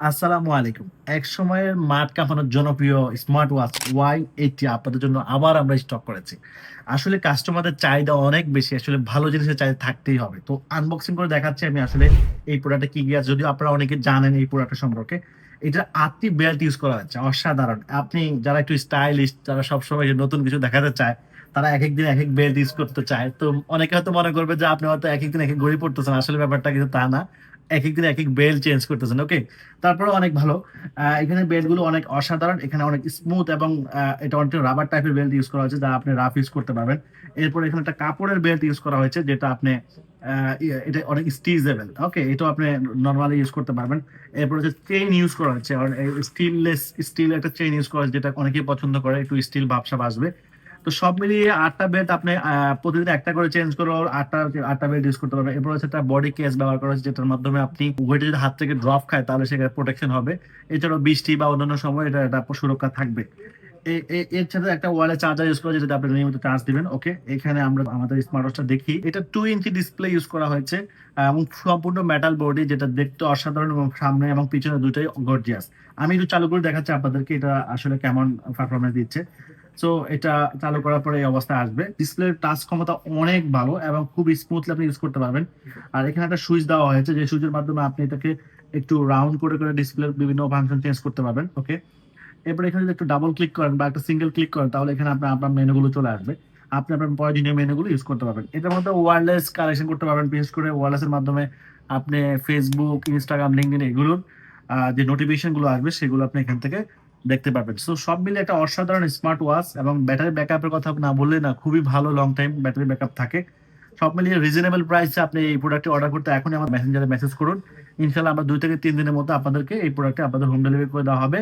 আসসালামু আলাইকুম। একসময়ের মাঠ কাঁপানোর জনপ্রিয় স্মার্ট ওয়াচ Y80 আপনাদের জন্য আবার আমরা স্টক করেছি। আসলে কাস্টমারদের চাহিদা অনেক বেশি। আসলে ভালো জিনিসের চাহিদা থাকতেই হবে। তো আনবক্সিং করে দেখাচ্ছি আমি আসলে এই প্রোডাক্টটা কি আছে। যদিও আপনারা অনেকে জানেন এই প্রোডাক্টটা সম্পর্কে। এটার ৮ টি বেল্ট ইউজ করা হচ্ছে। অসাধারণ। আপনি যারা একটু স্টাইলিশ, যারা সবসময় যে নতুন কিছু দেখাতে চায়, তারা একেক দিন একেক বেল্ট ইউজ করতে চায়। তো অনেকে হয়তো মনে করবে যে আপনি হয়তো একেক দিন একেক ঘড়ি পড়তেছেন। আসলে ব্যাপারটা কিন্তু তা না। একেক দিন একেক বেল্ট চেঞ্জ করতেছেন। ওকে? তারপরেও অনেক ভালো। এখানে বেল্টগুলো অনেক অসাধারণ। এখানে অনেক স্মুথ এবং এটা অনেকটা রাবার টাইপের বেল্ট ইউজ করা হয়েছে, যা আপনি রাফ ইউজ করতে পারবেন। এরপরে এখানে একটা কাপড়ের বেল্ট ইউজ করা হয়েছে, যেটা আপনি এটা অনেক স্টিচেবল। ওকে? এটাও আপনি নরমালি ইউজ করতে পারবেন। এরপর হচ্ছে চেইন ইউজ করা হচ্ছে। আর স্টিল একটা চেইন ইউজ করা হয়েছে, যেটা অনেকেই পছন্দ করে। একটু স্টিল ভাবসাব আসবে। তো সব মিলিয়ে ৮ টা বেল্ট আপনি প্রতিদিন একটা করে চেঞ্জ করেও ৮ টা বেল্ট ইউজ করতে পারবেন। এরপর হচ্ছে একটা বডি কেস ব্যবহার করা হয়েছে, যেটার মাধ্যমে আপনি ওয়েটে যদি হাত থেকে ড্রপ খায় তাহলে সেখানে প্রোটেকশন হবে। এছাড়াও বৃষ্টি বা অন্যান্য সময় এটা সুরক্ষা থাকবে। এর সাথে একটা ওয়্যারলেস চার্জার ইউজ করা, যেটাতে আপনি নিয়মিত চার্জ দিবেন। ওকে? এখানে আমরা আমাদের স্মার্ট ওয়াচটা দেখি। এটা 2 ইঞ্চি ডিসপ্লে ইউজ করা হয়েছে এবং সম্পূর্ণ মেটাল বডি, যেটা দেখতে অসাধারণ এবং সামনে এবং পিছনে দুটোই গর্জিয়াস। আমি একটু চালু করে দেখাচ্ছি আপনাদেরকে এটা আসলে কেমন পারফরম্যান্স দিচ্ছে। সো এটা চালু করার পরে এই অবস্থায় আসবে। ডিসপ্লের টাচ ক্ষমতা অনেক ভালো এবং খুব স্মুথলি আপনি ইউজ করতে পারবেন। আর এখানে একটা সুইচ দেওয়া হয়েছে, যে সুইচের মাধ্যমে আপনি এটাকে একটু রাউন্ড করে ডিসপ্লের বিভিন্ন ফাংশন চেঞ্জ করতে পারবেন। ওকে? এরপরে এখানে যদি একটু ডাবল ক্লিক করেন বা একটা সিঙ্গেল ক্লিক করেন, তাহলে এখানে আপনার মেনুগুলো চলে আসবে। আপনি আপনার প্রয়োজনীয় মেনুগুলো ইউজ করতে পারবেন। এটার মধ্যে ওয়্যারলেস কানেকশন করতে পারবেন। বিশেষ করে ওয়্যারলেসের মাধ্যমে আপনি Facebook, Instagram, LinkedIn এগুলোর যে নোটিফিকেশন গুলো আসবে, সেগুলো আপনি এখান থেকে দেখতে পারবেন। সো সব মিলিয়ে একটা অসাধারণ স্মার্ট ওয়াচ, এবং ব্যাটারি ব্যাকআপের কথা না বললেই না, খুবই ভালো লং টাইম ব্যাটারি ব্যাকআপ থাকে। সব মিলিয়ে রিজনেবল প্রাইসে আপনি এই প্রোডাক্টটি অর্ডার করতে এখনই আমার মেসেঞ্জারে মেসেজ করুন। ইনশাআল্লাহ আমরা ২ থেকে ৩ দিনের মধ্যে আপনাদেরকে এই প্রোডাক্টটি আপনাদের হোম ডেলিভারি করে দেওয়া হবে।